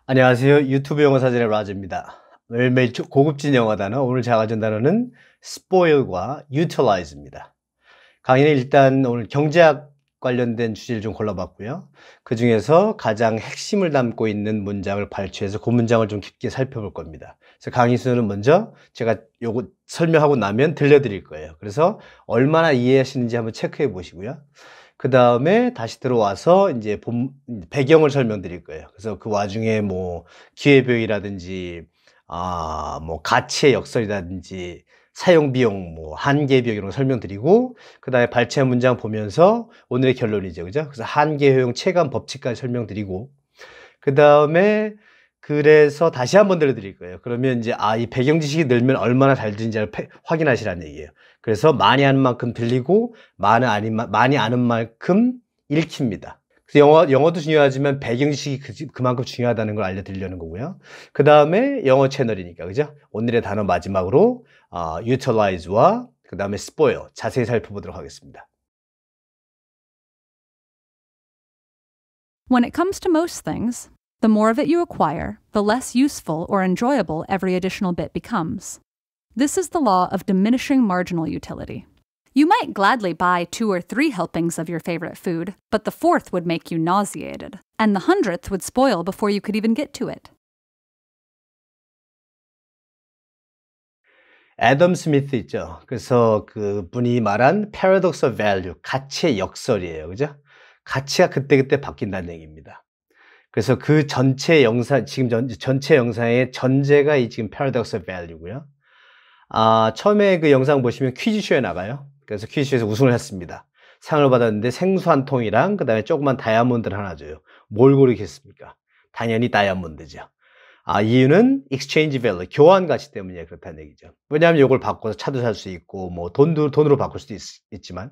안녕하세요. 유튜브 영어 사전의 라즈입니다. 매일매일 고급진 영어 단어, 오늘 제가 가진 단어는 spoil과 utilize입니다. 강의는 일단 오늘 경제학 관련된 주제를 좀 골라봤고요. 그 중에서 가장 핵심을 담고 있는 문장을 발췌해서 그 문장을 좀 깊게 살펴볼 겁니다. 그래서 강의 순서는 먼저 제가 요거 설명하고 나면 들려드릴 거예요. 그래서 얼마나 이해하시는지 한번 체크해 보시고요. 그 다음에 다시 들어와서 이제 배경을 설명드릴 거예요. 그래서 그 와중에 뭐 기회비용이라든지 뭐 가치의 역설이라든지 사용 비용, 뭐 한계 비용 이런 거 설명드리고 그 다음에 발췌한 문장 보면서 오늘의 결론이죠, 그죠? 그래서 한계 효용 체감 법칙까지 설명드리고 그 다음에 그래서 다시 한번 들려드릴 거예요. 그러면 이제 이 배경 지식이 늘면 얼마나 잘 들리는지를 확인하시라는 얘기예요. 그래서 많이 아는 만큼 들리고 많이 아는 만큼 읽힙니다. 그래서 영어도 중요하지만 배경 지식이 그만큼 중요하다는 걸 알려드리려는 거고요. 그 다음에 영어 채널이니까, 그죠? 오늘의 단어 마지막으로 utilize와 그 다음에 spoil 자세히 살펴보도록 하겠습니다. When it comes to most things, the more of it you acquire, the less useful or enjoyable every additional bit becomes. This is the law of diminishing marginal utility. You might gladly buy 2 or 3 helpings of your favorite food, but the 4th would make you nauseated, and the 100th would spoil before you could even get to it. 애덤 스미스 있죠. 그래서 그분이 말한 paradox of value, 가치의 역설이에요. 그죠? 가치가 그때그때 바뀐다는 얘기입니다. 그래서 그 전체 영상, 지금 전체 영상의 전제가 이 지금 paradox of value고요. 처음에 그 영상 보시면 퀴즈쇼에 나가요. 그래서 퀴즈쇼에서 우승을 했습니다. 상을 받았는데 생수 한 통이랑 그 다음에 조그만 다이아몬드를 하나 줘요. 뭘 고르겠습니까? 당연히 다이아몬드죠. 이유는 exchange value, 교환 가치 때문에 그렇다는 얘기죠. 왜냐하면 이걸 바꿔서 차도 살 수 있고, 뭐 돈으로 바꿀 수도 있지만,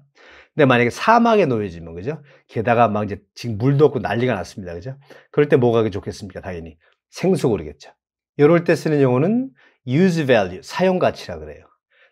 근데 만약에 사막에 놓여지면, 그죠? 게다가 막 이제 지금 물도 없고 난리가 났습니다. 그죠? 그럴 때 뭐가 좋겠습니까? 당연히 생수 고르겠죠. 이럴 때 쓰는 용어는 use value, 사용 가치라 그래요.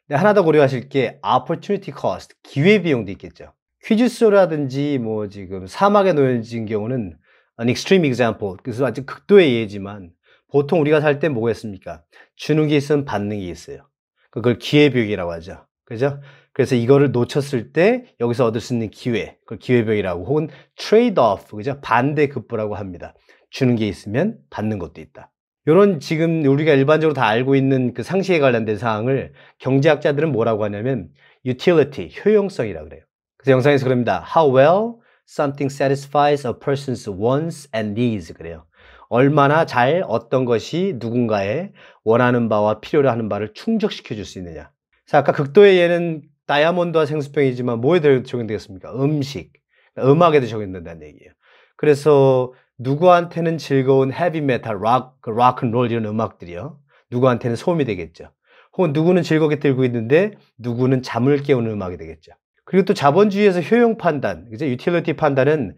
근데 하나 더 고려하실 게 opportunity cost, 기회 비용도 있겠죠. 퀴즈쇼라든지 뭐 지금 사막에 놓여진 경우는 an extreme example, 그래서 아주 극도의 예지만 보통 우리가 살 때 뭐겠습니까? 주는 게 있으면 받는 게 있어요. 그걸 기회비용이라고 하죠. 그죠? 그래서 이거를 놓쳤을 때 여기서 얻을 수 있는 기회, 그걸 기회비용이라고 혹은 trade-off, 그죠? 반대급부라고 합니다. 주는 게 있으면 받는 것도 있다. 이런 지금 우리가 일반적으로 다 알고 있는 그 상식에 관련된 사항을 경제학자들은 뭐라고 하냐면 utility, 효용성이라고 그래요. 그래서 영상에서 그럽니다. How well something satisfies a person's wants and needs 그래요. 얼마나 잘 어떤 것이 누군가의 원하는 바와 필요로 하는 바를 충족시켜 줄 수 있느냐. 그래서 아까 극도의 예는 다이아몬드와 생수병이지만 뭐에 적용되겠습니까? 음식, 음악에도 적용된다는 얘기예요. 그래서 누구한테는 즐거운 헤비메탈, 락앤롤 이런 음악들이요. 누구한테는 소음이 되겠죠. 혹은 누구는 즐겁게 들고 있는데 누구는 잠을 깨우는 음악이 되겠죠. 그리고 또 자본주의에서 효용 판단, 그죠? 유틸리티 판단은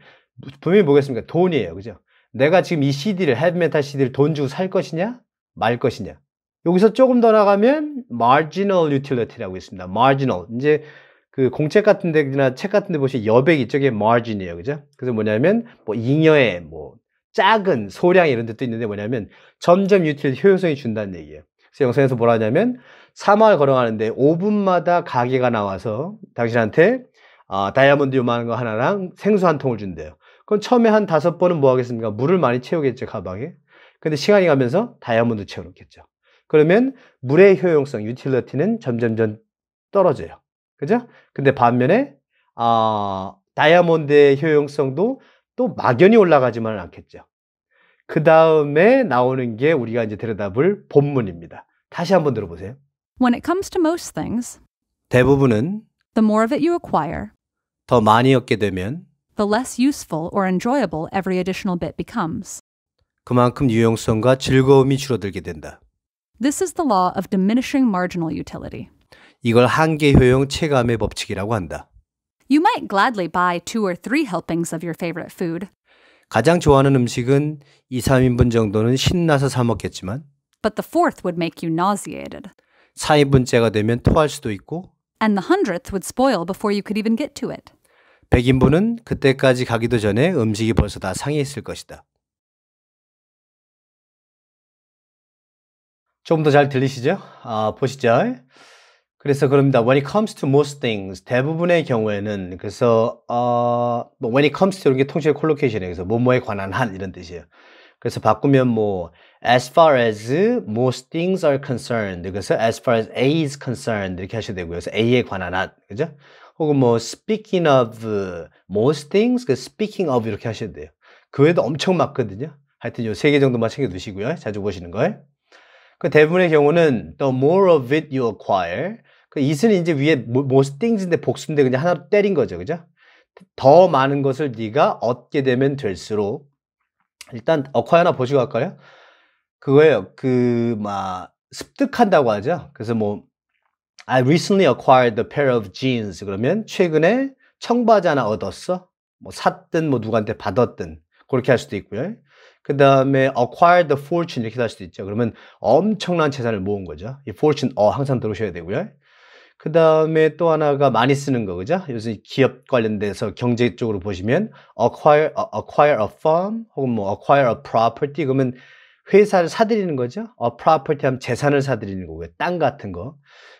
분명히 뭐겠습니까? 돈이에요. 그죠? 내가 지금 이 CD를, 헤비메탈 CD를 돈 주고 살 것이냐? 말 것이냐? 여기서 조금 더 나가면 marginal utility라고 있습니다. marginal. 이제 그 공책 같은 데나 책 같은 데 보시면 여백 이쪽에 margin이에요. 그죠? 그래서 뭐냐면 뭐 잉여의 뭐 작은 소량 이런 데도 있는데 뭐냐면 점점 유틸리티 효용성이 준다는 얘기예요. 그래서 영상에서 뭐라 하냐면 사막을 걸어가는데 5분마다 가게가 나와서 당신한테 다이아몬드 요만한 거 하나랑 생수 한 통을 준대요. 그럼 처음에 한 5번은 뭐 하겠습니까? 물을 많이 채우겠죠, 가방에. 근데 시간이 가면서 다이아몬드 채워놓겠죠. 그러면 물의 효용성, 유틸리티는 점점 떨어져요. 그죠? 근데 반면에, 다이아몬드의 효용성도 또 막연히 올라가지만은 않겠죠. 그 다음에 나오는 게 우리가 이제 들여다볼 본문입니다. 다시 한번 들어보세요. When it comes to most things, 대부분은 the more of it you acquire, 더 많이 얻게 되면 the less useful or enjoyable every additional bit becomes. 그만큼 유용성과 즐거움이 줄어들게 된다. This is the law of diminishing marginal utility. 이걸 한계 효용 체감의 법칙이라고 한다. You might gladly buy 2 or 3 helpings of your favorite food, 가장 좋아하는 음식은 2, 3인분 정도는 신나서 사 먹겠지만 but the 4th would make you nauseated, 4인분째가 되면 토할 수도 있고 and the 100th would spoil before you could even get to it. 100인분은 그때까지 가기도 전에 음식이 벌써 다 상해 있을 것이다. 조금 더 잘 들리시죠? 보시죠. 그래서 그럽니다. When it comes to most things, 대부분의 경우에는 그래서 뭐 when it comes to 이런 게 통째로 콜로케이션이에요. 그래서 뭐뭐에 관한 한 이런 뜻이에요. 그래서 바꾸면 뭐 as far as most things are concerned. 그래서 as far as A is concerned 이렇게 하셔도 되고요. 그래서 A에 관한 한, 그죠? 혹은 뭐 speaking of most things, 그 speaking of 이렇게 하셔도 돼요. 그 외에도 엄청 많거든요. 하여튼 요 3개 정도만 챙겨 두시고요. 자주 보시는 걸. 그 대부분의 경우는 the more of it you acquire. 그 it은 이제 위에 most things인데 복수인데 그냥 하나 때린 거죠, 그죠? 더 많은 것을 네가 얻게 되면 될수록 일단 acquire 하나 보시고 갈까요? 그거예요. 습득한다고 하죠. 그래서 뭐 I recently acquired a pair of jeans. 그러면 최근에 청바지 하나 얻었어. 뭐 샀든 뭐 누구한테 받았든 그렇게 할 수도 있고요. 그 다음에 acquired the fortune 이렇게 할 수도 있죠. 그러면 엄청난 재산을 모은 거죠. 이 fortune 항상 들으셔야 되고요. 그 다음에 또 하나가 많이 쓰는 거, 그죠? 요새 기업 관련돼서 경제 쪽으로 보시면 acquire a firm 혹은 뭐 acquire a property 그러면 회사를 사들이는 거죠. a property 하면 재산을 사들이는 거고요. 땅 같은 거.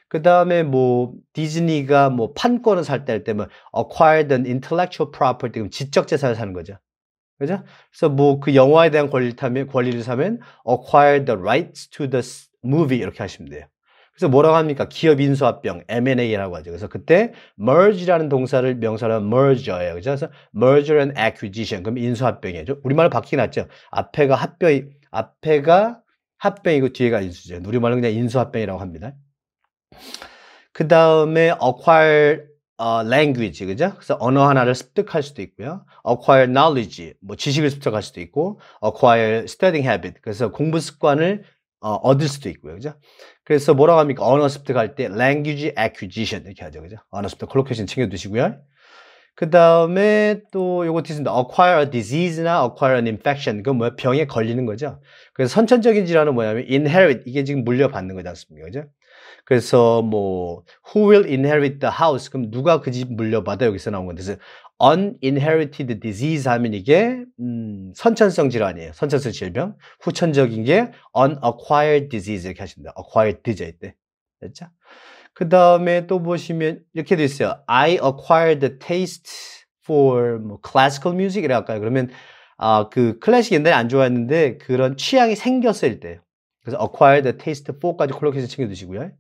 그 다음에 뭐 디즈니가 뭐 판권을 살 때 할 때 뭐 acquired an intellectual property 그럼 지적 재산을 사는 거죠. 그죠? 그래서 뭐 그 영화에 대한 권리를 사면 acquire the rights to the movie 이렇게 하시면 돼요. 그래서 뭐라고 합니까? 기업 인수합병, M&A라고 하죠. 그래서 그때 merge라는 동사를 명사로 하면 merger예요. 그죠? 그래서 merger and acquisition. 그럼 인수합병이죠. 우리말로 바뀌긴 했죠. 앞에가 합병이고 뒤에가 인수죠. 우리말로 그냥 인수합병이라고 합니다. 그 다음에 acquire language, 그죠? 그래서 언어 하나를 습득할 수도 있고요. acquire knowledge, 뭐 지식을 습득할 수도 있고, acquire studying habit, 그래서 공부 습관을 얻을 수도 있고요, 그죠? 그래서 뭐라고 합니까? 언어 습득할 때 language acquisition 이렇게 하죠, 그죠? 언어 습득 콜로케이션 챙겨두시고요. 그 다음에 또 요거 있습니다. acquire a disease나 acquire an infection, 그건 뭐야? 병에 걸리는 거죠. 그래서 선천적인 질환은 뭐냐면 inherit, 이게 지금 물려받는 거지 않습니까, 그죠? 그래서 뭐 who will inherit the house? 그럼 누가 그 집 물려받아? 여기서 나온 건데 그래서 uninherited disease 하면 이게 선천성 질환이에요. 선천성 질병. 후천적인 게 unacquired disease 이렇게 하십니다. acquired 죠 이때. 됐죠? 그 다음에 또 보시면 이렇게 돼 있어요. I acquired the taste for 뭐 classical music 이라 할까요? 그러면 그 클래식 옛날에 안 좋아했는데 그런 취향이 생겼을 때. 그래서 acquire the taste for까지 콜로케이션 챙겨두시고요.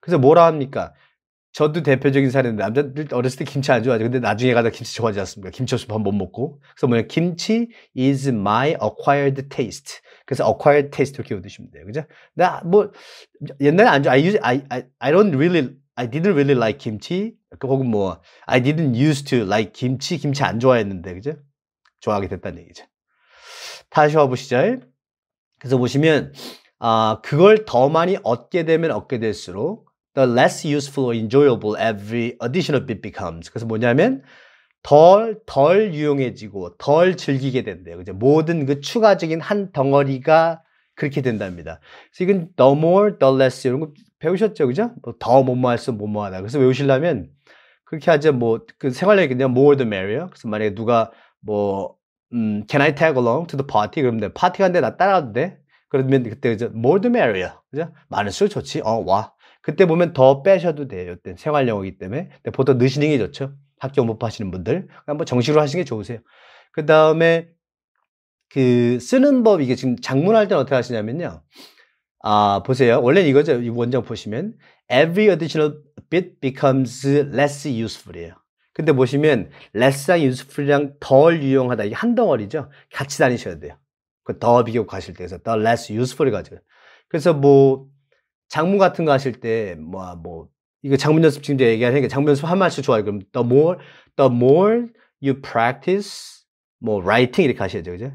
그래서 뭐라 합니까? 저도 대표적인 사례인데 남자들 어렸을 때 김치 안 좋아하죠. 근데 나중에 가다 김치 좋아하지 않습니까? 김치 없으면 밥 못 먹고. 그래서 뭐냐? 김치 is my acquired taste. 그래서 acquired taste 이렇게 외우시면 돼요. 그죠? 나 뭐 옛날에 안 좋아. I didn't really like 김치. 혹은 뭐 I didn't used to like 김치 안 좋아했는데, 그죠? 좋아하게 됐다는 얘기죠. 다시 와보시죠. 그래서 보시면 그걸 더 많이 얻게 되면 얻게 될수록 the less useful or enjoyable every additional bit becomes. 그래서 뭐냐면 덜 유용해지고 덜 즐기게 된대요. 그죠? 모든 그 추가적인 한 덩어리가 그렇게 된답니다. 그래서 이건 the more, the less 이런 거 배우셨죠, 그죠? 더 뭐뭐할수 뭐뭐하다. 그래서 외우시려면 그렇게 하죠. 뭐 그 생활력이 그냥 more the merrier. 그래서 만약에 누가 뭐 can I tag along to the party? 그러면 파티 간데 나 따라가도 돼? 그러면 그때 그죠? more the merrier. 그죠? 많을수록 좋지. 와. 그때 보면 더 빼셔도 돼요. 이때 생활 영어이기 때문에. 근데 보통 느시는 게 좋죠. 학교 못 하시는 분들. 한번 정식으로 하시는 게 좋으세요. 그 다음에 그 쓰는 법, 이게 지금 작문할 때는 어떻게 하시냐면요. 보세요. 원래는 이거죠. 이 원장 보시면 every additional bit becomes less useful이에요. 근데 보시면 less랑 useful이랑 덜 유용하다. 이게 한 덩어리죠. 같이 다니셔야 돼요. 그 더 비교 가실 때. 그래서 the less useful이 가지고. 그래서 뭐 장문 같은 거 하실 때 이거 장문 연습 지금 얘기하니까 장문 연습 한 말씩 좋아요. 그럼 the more you practice 뭐 writing 이렇게 하셔야죠. 그죠?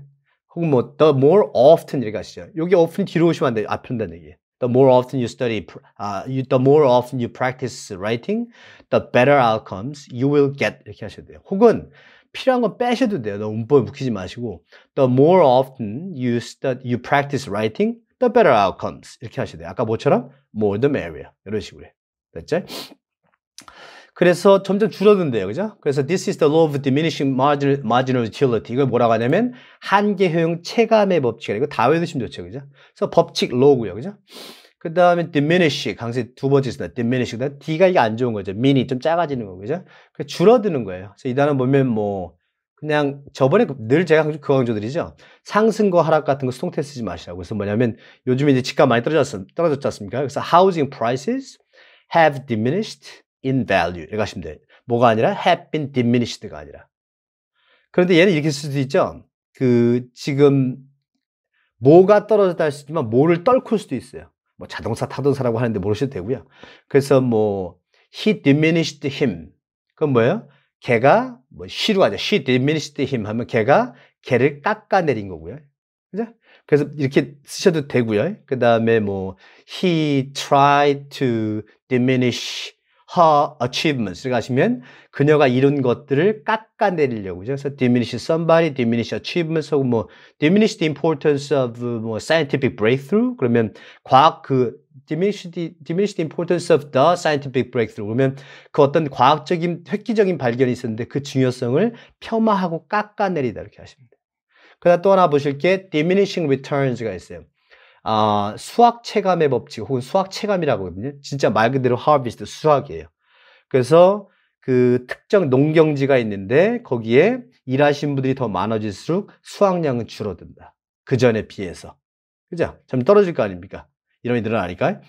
혹은 뭐 the more often 이렇게 하시죠. 여기 often 뒤로 오시면 안 돼요. 앞에 온다는 얘기예요. The more often you study, the more often you practice writing, the better outcomes you will get 이렇게 하셔야 돼요. 혹은 필요한 건 빼셔도 돼요. 너무 문법에 묵히지 마시고 the more often you practice writing, the better outcomes 이렇게 하셔야 돼요. 아까 뭐처럼 more the merrier 이런 식으로 됐죠? 그래서 점점 줄어든대요. 그죠? 그래서 this is the law of diminishing marginal utility. 이걸 뭐라고 하냐면 한계 효용 체감의 법칙. 이거 다 외우시면 좋죠. 그죠? 그래서 법칙 law고요. 그죠? 그 다음에 diminish, 강세 두 번째 쓰다. diminish. D가 이게 안 좋은 거죠. mean이 좀 작아지는 거죠. 그 줄어드는 거예요. 그래서 이 단어 보면 뭐, 그냥 저번에 늘 제가 그 강조드리죠. 상승과 하락 같은 거 수동태 쓰지 마시라고. 그래서 뭐냐면 요즘에 이제 집값 많이 떨어졌지 않습니까? 그래서 housing prices have diminished in value. 이렇게 하시면 돼요. 뭐가 아니라 have been diminished가 아니라. 그런데 얘는 이렇게 쓸 수도 있죠. 그 지금 뭐가 떨어졌다 할 수 있지만 뭐를 떨굴 수도 있어요. 뭐 자동차 타던 사라고 하는데 모르셔도 되고요. 그래서 뭐 he diminished him. 그건 뭐예요? 걔가 뭐 she로 하죠. she diminished him 하면 걔를 깎아내린 거고요. 그죠? 그래서 이렇게 쓰셔도 되고요. 그 다음에 뭐 he tried to diminish her achievements 이렇게 하시면 그녀가 이룬 것들을 깎아내리려고 그죠? 그래서 diminish somebody, diminish achievements 혹은 뭐 diminish the importance of 뭐 scientific breakthrough 그러면 과학 diminish the importance of the scientific breakthrough 그러면 그 어떤 과학적인 획기적인 발견이 있었는데 그 중요성을 폄하하고 깎아내리다 이렇게 하시면 돼요. 그다음 또 하나 보실 게 diminishing returns가 있어요. 수학 체감의 법칙 혹은 수학 체감이라고 하거든요. 진짜 말 그대로 harvest 수학이에요. 그래서 그 특정 농경지가 있는데 거기에 일하신 분들이 더 많아질수록 수확량은 줄어든다. 그 전에 비해서. 그죠? 좀 떨어질 거 아닙니까? 이론이 늘어나니까.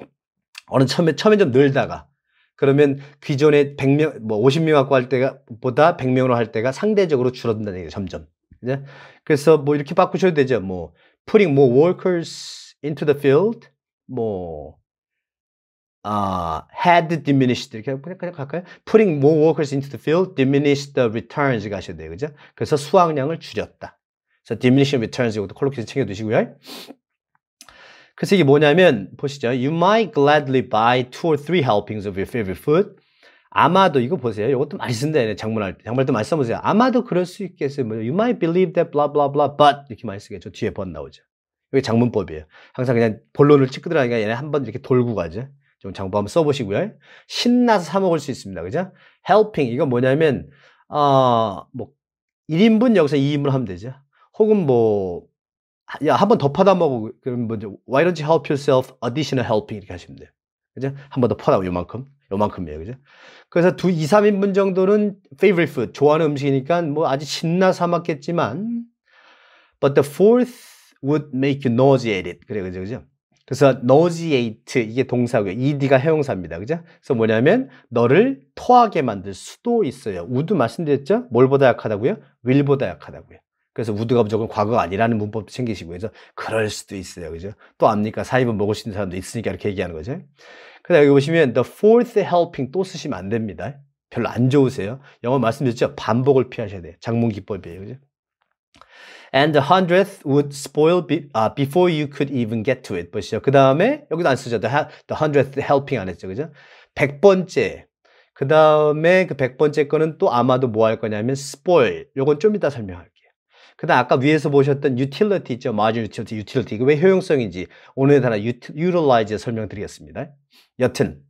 처음에 좀 늘다가 그러면 기존에 100명, 뭐 50명 갖고 할 때가 보다 100명으로 할 때가 상대적으로 줄어든다는 얘기죠. 점점. 그죠? 그래서 뭐 이렇게 바꾸셔도 되죠. 뭐 putting more workers into the field, 뭐, had diminished, 이렇게 그냥 갈까요? Putting more workers into the field, diminished the returns 가셔야 돼요. 그죠? 그래서 수확량을 줄였다. 그래서 diminishing returns 이것도 콜로키에서 챙겨두시고요. 그래서 이게 뭐냐면, 보시죠. You might gladly buy 2 or 3 helpings of your favorite food. 아마도, 이거 보세요. 이것도 많이 쓴다. 장문할 때. 장문할 때 많이 써보세요. 아마도 그럴 수 있겠어요. You might believe that blah, blah, blah, but. 이렇게 많이 쓰겠죠. 뒤에 but 나오죠. 이게 장문법이에요. 항상 그냥 본론을 찍고 들어가니까 얘네 한번 이렇게 돌고 가죠. 좀 장법 한번 써보시고요. 신나서 사 먹을 수 있습니다. 그죠? helping 이건 뭐냐면 뭐 1인분 여기서 2인분 하면 되죠. 혹은 뭐 야, 한 번 더 퍼다 먹어. 그럼 먼저 why don't you help yourself additional helping 이렇게 하시면 돼요. 그죠? 한 번 더 퍼다 요만큼이에요. 그죠? 그래서 2, 3인분 정도는 favorite food 좋아하는 음식이니까 뭐 아주 신나서 사 먹겠지만 but the fourth would make you nauseated. 그죠? 그래서 nauseate 이게 동사고요. ed가 형용사입니다. 그죠? 그래서 뭐냐면 너를 토하게 만들 수도 있어요. would 말씀드렸죠? 뭘보다 약하다고요? will보다 약하다고요. 그래서 would가 무조건 과거가 아니라는 문법도 챙기시고 그래서 그럴 수도 있어요. 그죠? 또 압니까? 4인분 먹을 수 있는 사람도 있으니까 이렇게 얘기하는 거죠. 그래서 여기 보시면 the fourth helping 또 쓰시면 안 됩니다. 별로 안 좋으세요. 영어 말씀드렸죠? 반복을 피하셔야 돼요. 장문 기법이에요. 그죠? And the 100th would spoil before you could even get to it. 보시죠. 그 다음에 여기도 안 쓰죠. The 100th helping 안 했죠. 그죠? 100번째. 그 다음에 그 100번째 거는 또 아마도 뭐 할 거냐면 spoil. 요건 좀 이따 설명할게요. 그 다음 아까 위에서 보셨던 utility 있죠. marginal utility. 이게 왜 효용성인지 오늘의 단어 utilize 설명드리겠습니다. 여튼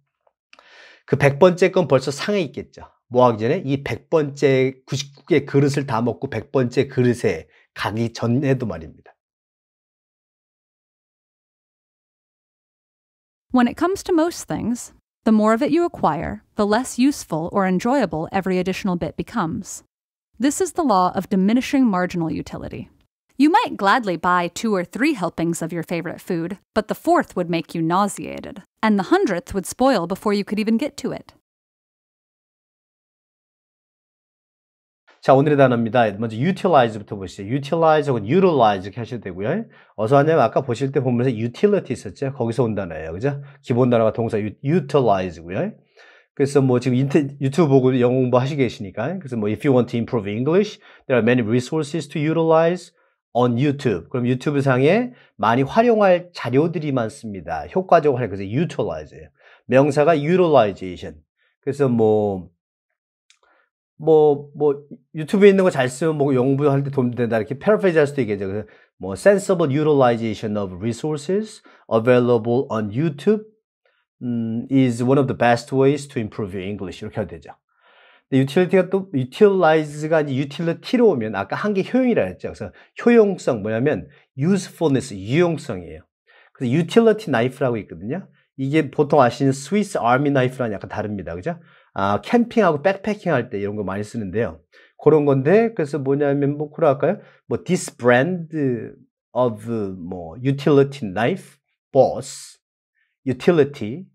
그 100번째 건 벌써 상해 있겠죠. 뭐 하기 전에 이 100번째 99개 그릇을 다 먹고 100번째 그릇에 가기 전에도 말입니다. When it comes to most things, the more of it you acquire, the less useful or enjoyable every additional bit becomes. This is the law of diminishing marginal utility. You might gladly buy 2 or 3 helpings of your favorite food, but the 4th would make you nauseated, and the 100th would spoil before you could even get to it. 자, 오늘의 단어입니다. 먼저 utilize부터 보시죠. utilize 혹은 utilize 이렇게 하셔도 되고요. 어디서 왔냐면 아까 보실 때 보면서 utility 있었죠. 거기서 온 단어예요. 그죠? 기본 단어가 동사 utilize고요. 그래서 뭐 지금 유튜브 보고 영어 공부하시고 계시니까 그래서 뭐 if you want to improve English, there are many resources to utilize on YouTube. 그럼 유튜브 상에 많이 활용할 자료들이 많습니다. 효과적으로 활용. 그래서 utilize예요. 명사가 utilization. 그래서 유튜브에 있는 거 잘 쓰면 뭐 영어할 때 도움 된다 이렇게 paraphrase 할 수도 있겠죠. 그래서 뭐 sensible utilization of resources available on YouTube is one of the best ways to improve your English 이렇게 해야 되죠. 근데 utility가 또 utilize가 이제 utility로 오면 아까 한 게 효용이라 했죠. 그래서 효용성 뭐냐면 usefulness 유용성이에요. 그래서 utility knife라고 있거든요. 이게 보통 아시는 스위스 아미 나이프랑 약간 다릅니다. 그죠? 캠핑하고 백패킹 할 때 이런 거 많이 쓰는데요. 그런 건데, 그래서 뭐냐면, 뭐, 그러 할까요? 뭐, this brand of, 뭐, utility knife, boss, utility,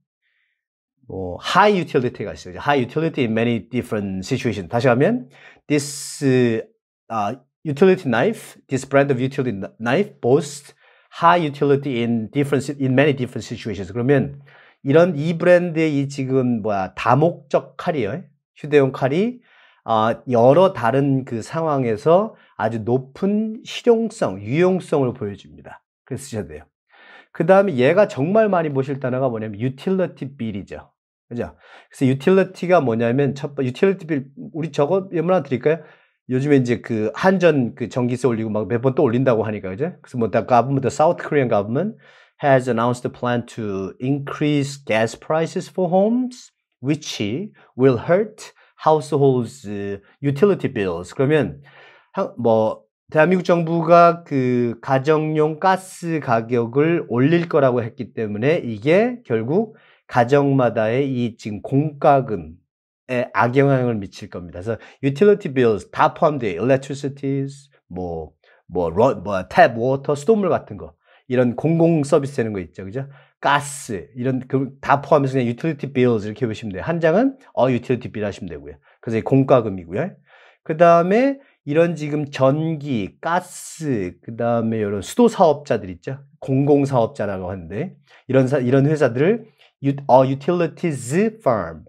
뭐, high utility가 있어요. high utility in many different situations. 다시 하면, this, utility knife, this brand of utility knife boasts high utility in many different situations. 그러면 이런 이 브랜드의 이 지금 다목적 칼이요. 휴대용 칼이 여러 다른 그 상황에서 아주 높은 실용성, 유용성을 보여줍니다. 그래서 쓰셔야 돼요. 그 다음에 얘가 정말 많이 보실 단어가 뭐냐면 utility bill이죠. 그죠? 그래서 utility가 뭐냐면 utility bill 우리 저거 하나 드릴까요? 요즘에 이제 그 한전 그 전기세 올리고 막 몇 번 또 올린다고 하니까 그죠? 그래서 뭐 the government, the South Korean government has announced a plan to increase gas prices for homes, which will hurt households' utility bills. 그러면 뭐 대한민국 정부가 그 가정용 가스 가격을 올릴 거라고 했기 때문에 이게 결국 가정마다의 이 지금 공과금 악영향을 미칠 겁니다. 그래서 utility bills 다 포함돼요. electricities, 탭, 워터, 수돗물 같은 거. 이런 공공 서비스 되는 거 있죠. 그죠? 가스, 이런, 다 포함해서 그냥 utility bills 이렇게 보시면 돼요. 한 장은 utility bill 하시면 되고요. 그래서 공과금이고요. 그 다음에 이런 지금 전기, 가스, 그 다음에 이런 수도 사업자들 있죠. 공공사업자라고 하는데, 이런 회사들을 utilities firm.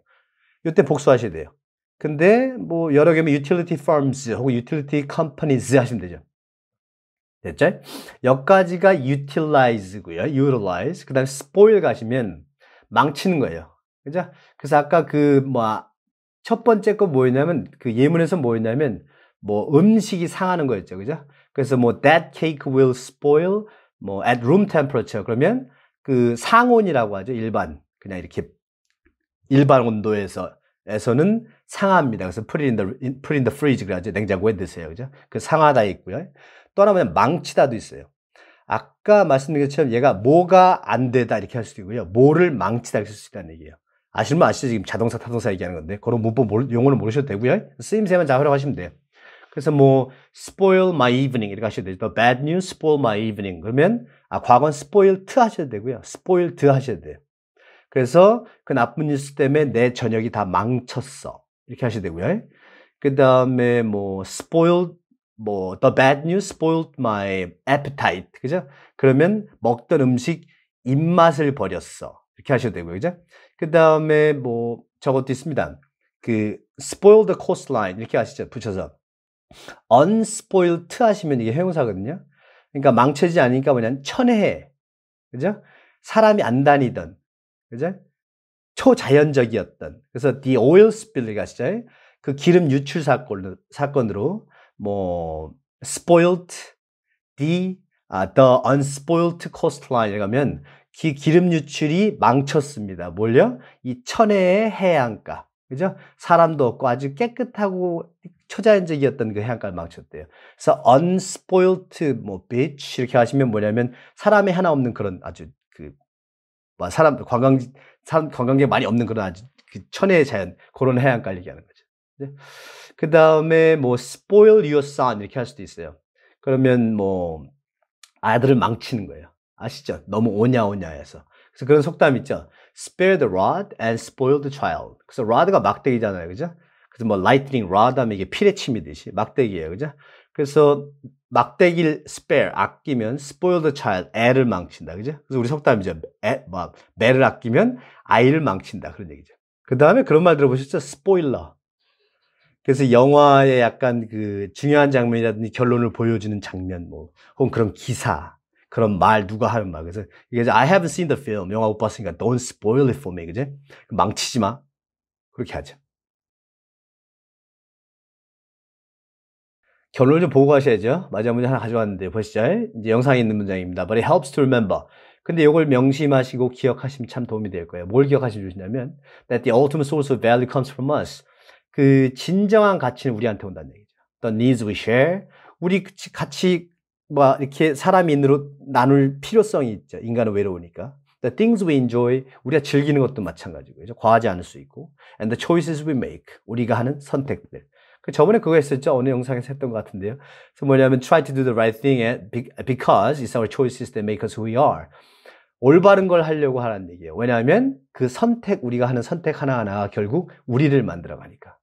이때 복수하셔야 돼요. 근데 뭐 여러 개면 utility firms 혹은 utility companies 하시면 되죠. 됐죠? 여기까지가 utilize고요. utilize. 그 다음에 spoil 가시면 망치는 거예요. 그죠? 그래서 아까 첫 번째 거 뭐였냐면, 그 예문에서 뭐였냐면, 음식이 상하는 거였죠. 그죠? 그래서 that cake will spoil, at room temperature. 그러면 그 상온이라고 하죠. 그냥 이렇게 일반 온도에서는 상합니다. 그래서 put it in the fridge 그러죠. 냉장고에 드세요. 그죠? 그 상하다 있고요. 또 하나 뭐냐면 망치다도 있어요. 아까 말씀드린 것처럼 얘가 뭐가 안 되다 이렇게 할 수도 있고요. 뭐를 망치다 이렇게 쓸 수 있다는 얘기예요. 아시면 아시죠? 지금 자동차, 타동차 얘기하는 건데 그런 문법 용어는 모르셔도 되고요. 쓰임새만 잘 활용하시면 돼요. 그래서 spoil my evening 이렇게 하셔도 되죠. The bad news spoil my evening. 그러면 과거는 spoiled 하셔도 되고요. spoiled 하셔도 돼요. 그래서 그 나쁜 뉴스 때문에 내 저녁이 다 망쳤어. 이렇게 하셔도 되고요. 그 다음에 spoiled, the bad news spoiled my appetite. 그죠? 그러면 먹던 음식 입맛을 버렸어. 이렇게 하셔도 되고요. 그죠? 그 다음에 저것도 있습니다. spoil the coastline. 이렇게 하시죠. 붙여서. unspoiled 하시면 이게 형용사거든요. 그러니까 망쳐지지 않으니까 천혜해. 그죠? 사람이 안 다니던. 그죠? 초자연적이었던. 그래서 the oil spill 가시죠. 그 기름 유출 사건으로 spoiled the unspoiled coastline 가면 기름 유출이 망쳤습니다. 뭘요? 이 천혜의 해안가. 그죠? 사람도 없고 아주 깨끗하고 초자연적이었던 그 해안가를 망쳤대요. 그래서 unspoiled beach 이렇게 하시면 뭐냐면 사람이 하나 없는 그런 아주 관광객 많이 없는 그런 아주 천혜의 자연, 그런 해안가를 얘기하는 거죠. 그 다음에 spoil your son 이렇게 할 수도 있어요. 그러면 아들을 망치는 거예요. 아시죠? 너무 오냐 해서. 그래서 그런 속담 있죠. spare the rod and spoil the child. 그래서 rod가 막대기잖아요. 그죠? 그래서 lightning rod 하면 이게 피레 침이듯이 막대기예요. 그죠? 그래서 막대기를 spare, 아끼면 spoil the child, 애를 망친다. 그죠? 그래서 우리 속담이죠. 매를 아끼면 아이를 망친다. 그런 얘기죠. 그 다음에 그런 말 들어보셨죠? spoiler. 그래서 영화의 약간 중요한 장면이라든지 결론을 보여주는 장면, 혹은 그런 기사, 그런 말, 누가 하는 말. 그래서 이게 I haven't seen the film. 영화 못 봤으니까 don't spoil it for me. 그죠? 망치지 마. 그렇게 하죠. 결론을 좀 보고 가셔야죠. 마지막 문장 하나 가져왔는데 보시죠. 이제 영상에 있는 문장입니다. But it helps to remember. 근데 이걸 명심하시고 기억하시면 참 도움이 될 거예요. 뭘 기억하시면 좋냐면 that the ultimate source of value comes from us. 그 진정한 가치는 우리한테 온다는 얘기죠. The needs we share. 우리 같이 뭐 이렇게 사람이 인으로 나눌 필요성이 있죠. 인간은 외로우니까. The things we enjoy, 우리가 즐기는 것도 마찬가지고요. 과하지 않을 수 있고. And the choices we make, 우리가 하는 선택들. 저번에 그거 했었죠. 어느 영상에서 했던 것 같은데요. 그래서 뭐냐면 try to do the right thing because it's our choices that make us who we are. 올바른 걸 하려고 하라는 얘기예요. 왜냐하면 그 선택, 우리가 하는 선택 하나하나가 결국 우리를 만들어가니까.